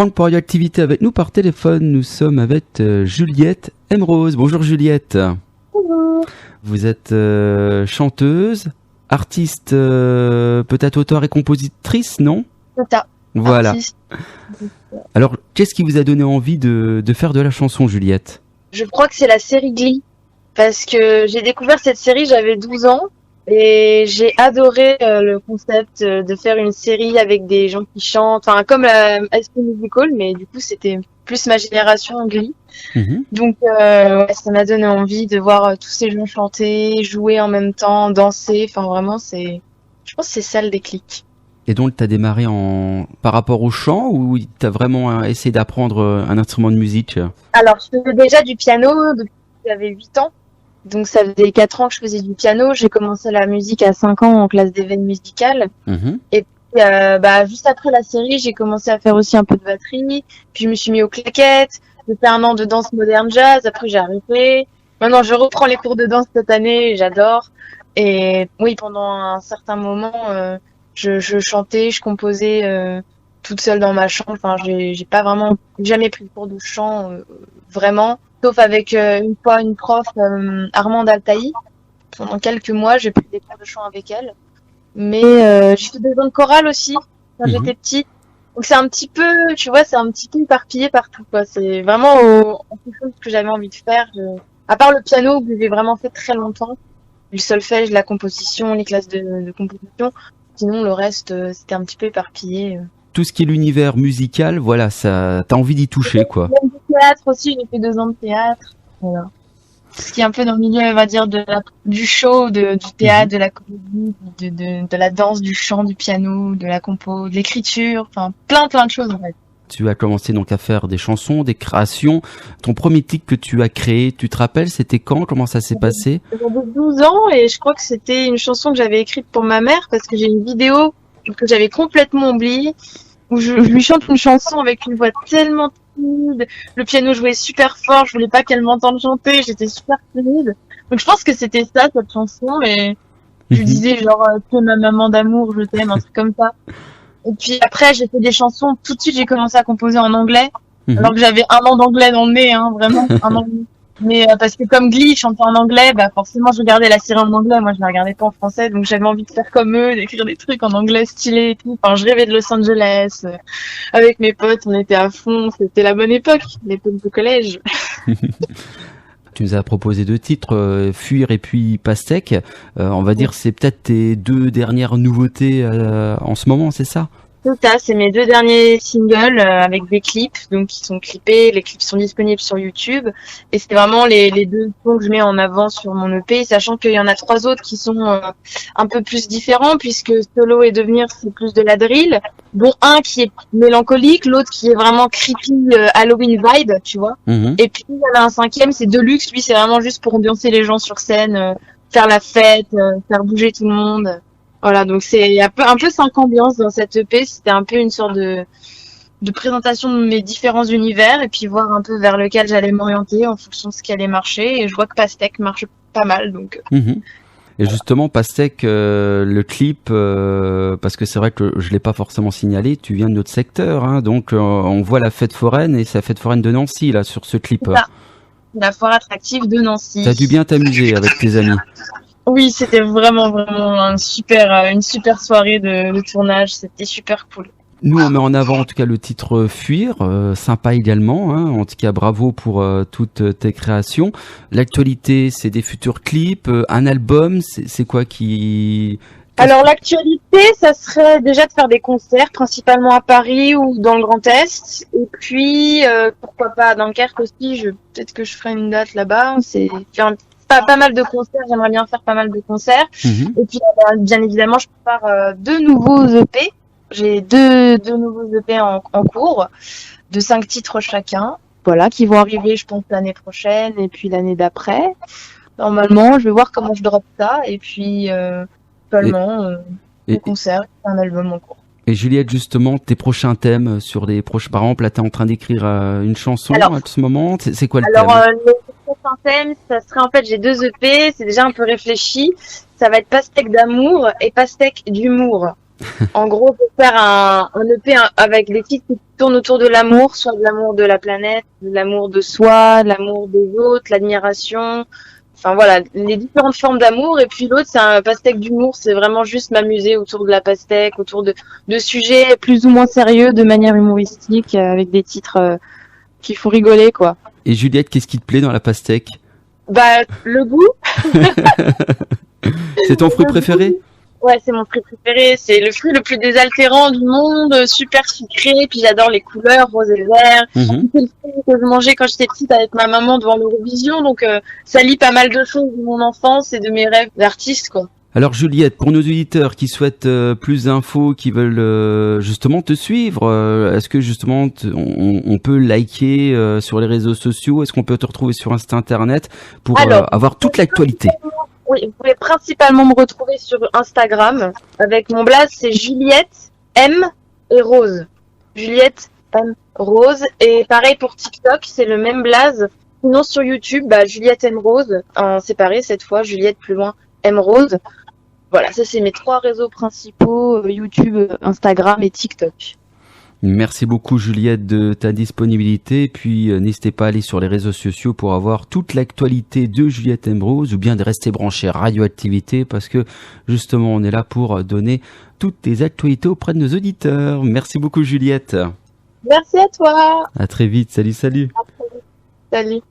Franck pour Radioactivité avec nous par téléphone. Nous sommes avec Juliette Emerose. Bonjour Juliette. Bonjour. Vous êtes chanteuse, artiste, peut-être auteure et compositrice, non? C'est ça. Voilà. Artiste. Alors, qu'est-ce qui vous a donné envie de faire de la chanson, Juliette? Je crois que c'est la série Glee. Parce que j'ai découvert cette série, j'avais 12 ans. Et j'ai adoré le concept de faire une série avec des gens qui chantent. Enfin, comme High School Musical, mais du coup, c'était plus ma génération Glee. Donc, ouais, ça m'a donné envie de voir tous ces gens chanter, jouer en même temps, danser. Enfin, vraiment, je pense que c'est ça le déclic. Et donc, tu as démarré par rapport au chant ou tu as vraiment essayé d'apprendre un instrument de musique? Alors, je faisais déjà du piano depuis que j'avais 8 ans. Donc, ça faisait 4 ans que je faisais du piano. J'ai commencé la musique à 5 ans en classe d'éveil musical. Et puis, juste après la série, j'ai commencé à faire aussi un peu de batterie. Puis, je me suis mis aux claquettes. J'ai fait 1 an de danse moderne jazz. Après, j'ai arrêté. Maintenant, je reprends les cours de danse cette année. J'adore. Et oui, pendant un certain moment, je chantais, je composais toute seule dans ma chambre. Enfin, j'ai jamais pris de cours de chant vraiment, sauf avec une fois une prof, Armande Altaï. Pendant quelques mois, j'ai pris des cours de chant avec elle. Mais j'ai fait des chorales chorales aussi quand j'étais petite. Donc c'est un petit peu, tu vois, c'est un petit peu éparpillé partout, quoi. C'est vraiment en fonction de ce que j'avais envie de faire. À part le piano que j'ai vraiment fait très longtemps, le solfège, la composition, les classes de composition. Sinon, le reste, c'était un petit peu éparpillé. Tout ce qui est l'univers musical, voilà, ça, t'as envie d'y toucher, quoi. Même du théâtre aussi, j'ai fait 2 ans de théâtre. Voilà. Ce qui est un peu dans le milieu, on va dire, du show, du théâtre, de la comédie, de la danse, du chant, du piano, de la compo, de l'écriture, enfin, plein de choses, en fait. Tu as commencé donc à faire des chansons, des créations. Ton premier titre que tu as créé, tu te rappelles, c'était quand? Comment ça s'est passé? J'avais 12 ans et je crois que c'était une chanson que j'avais écrite pour ma mère parce que j'ai une vidéo que j'avais complètement oubliée où je lui chante une chanson avec une voix tellement timide. Le piano jouait super fort, je voulais pas qu'elle m'entende chanter, j'étais super timide. Donc je pense que c'était ça, cette chanson, et je lui disais genre, tu es ma maman d'amour, je t'aime, un truc comme ça. Et puis après, j'ai fait des chansons. Tout de suite, j'ai commencé à composer en anglais. Alors que j'avais 1 an d'anglais dans le nez, hein, vraiment, 1 an. Mais parce que comme Glee chantait en anglais, bah forcément, je regardais la série en anglais. Moi, je la regardais pas en français, donc j'avais envie de faire comme eux, d'écrire des trucs en anglais stylés et tout. Enfin, je rêvais de Los Angeles. Avec mes potes, on était à fond. C'était la bonne époque, l'époque de collège. Tu nous as proposé 2 titres, Fuir et puis Pastèque. On va dire c'est peut-être tes 2 dernières nouveautés en ce moment, c'est ça? C'est ça, c'est mes 2 derniers singles avec des clips, donc qui sont clippés. Les clips sont disponibles sur YouTube. Et c'est vraiment les 2 sons que je mets en avant sur mon EP, sachant qu'il y en a 3 autres qui sont un peu plus différents, puisque Solo et Devenir, c'est plus de la drill, dont un qui est mélancolique, l'autre qui est vraiment creepy, Halloween vibe, tu vois. Et puis il y en a un 5e, c'est Deluxe, lui c'est vraiment juste pour ambiancer les gens sur scène, faire la fête, faire bouger tout le monde. Voilà, donc c'est un peu 5 ambiances dans cette EP. C'était un peu une sorte de présentation de mes différents univers et puis voir un peu vers lequel j'allais m'orienter en fonction de ce qui allait marcher. Et je vois que Pastèque marche pas mal, donc. Et justement, Pastèque, le clip, parce que c'est vrai que je l'ai pas forcément signalé, tu viens de notre secteur, hein, donc on voit la fête foraine et c'est la fête foraine de Nancy là sur ce clip. C'est ça. La foire attractive de Nancy. T'as dû bien t'amuser avec tes amis. Oui, c'était vraiment une super soirée de tournage. C'était super cool. Nous, on met en avant en tout cas le titre Fuir, sympa également. Hein, en tout cas, bravo pour toutes tes créations. L'actualité, c'est des futurs clips, un album. C'est quoi qui... Alors l'actualité, ça serait déjà de faire des concerts, principalement à Paris ou dans le Grand Est. Et puis, pourquoi pas à Dunkerque aussi. Peut-être que je ferai une date là-bas. C'est faire pas mal de concerts, j'aimerais bien faire pas mal de concerts. Et puis, bien évidemment, je prépare 2 nouveaux EP. J'ai deux nouveaux EP en cours, de 5 titres chacun. Voilà, qui vont arriver, je pense, l'année prochaine et puis l'année d'après. Normalement, je vais voir comment je drop ça. Et puis, seulement, des concerts, un album en cours. Et Juliette, justement, tes prochains thèmes sur les prochains... Par exemple, là, t'es en train d'écrire une chanson à ce moment. C'est quoi le thème? Le prochain thème, ça serait en fait, j'ai 2 EP, c'est déjà un peu réfléchi. Ça va être Pastèque d'amour et Pastèque d'humour. En gros, pour faire un EP avec des titres qui tournent autour de l'amour, soit de l'amour de la planète, de l'amour de soi, de l'amour des autres, l'admiration. Enfin voilà, les différentes formes d'amour. Et puis l'autre, c'est un pastèque d'humour. C'est vraiment juste m'amuser autour de la pastèque, autour de sujets plus ou moins sérieux, de manière humoristique, avec des titres qui font rigoler, quoi. Et Juliette, qu'est-ce qui te plaît dans la pastèque? Bah, le goût. C'est ton fruit préféré? Ouais, c'est mon fruit préféré. C'est le fruit le plus désaltérant du monde, super sucré. Puis j'adore les couleurs, rose et vert. C'est le fruit que je mangeais quand j'étais petite avec ma maman devant l'Eurovision. Donc ça lie pas mal de choses de mon enfance et de mes rêves d'artiste, quoi. Alors Juliette, pour nos auditeurs qui souhaitent plus d'infos, qui veulent justement te suivre, est-ce que justement on peut liker sur les réseaux sociaux? Est-ce qu'on peut te retrouver sur Internet pour avoir toute l'actualité? Oui, vous pouvez principalement me retrouver sur Instagram avec mon blaze, c'est Juliette M et Rose. Juliette M Rose. Et pareil pour TikTok, c'est le même blaze. Sinon sur YouTube, Juliette M Rose, en séparé cette fois, Juliette plus loin M Rose. Voilà, ça c'est mes 3 réseaux principaux, YouTube, Instagram et TikTok. Merci beaucoup Juliette de ta disponibilité, puis n'hésitez pas à aller sur les réseaux sociaux pour avoir toute l'actualité de Juliette M Rose ou bien de rester branché à Radioactivité parce que justement on est là pour donner toutes les actualités auprès de nos auditeurs. Merci beaucoup Juliette. Merci à toi. À très vite, salut. À très vite. Salut.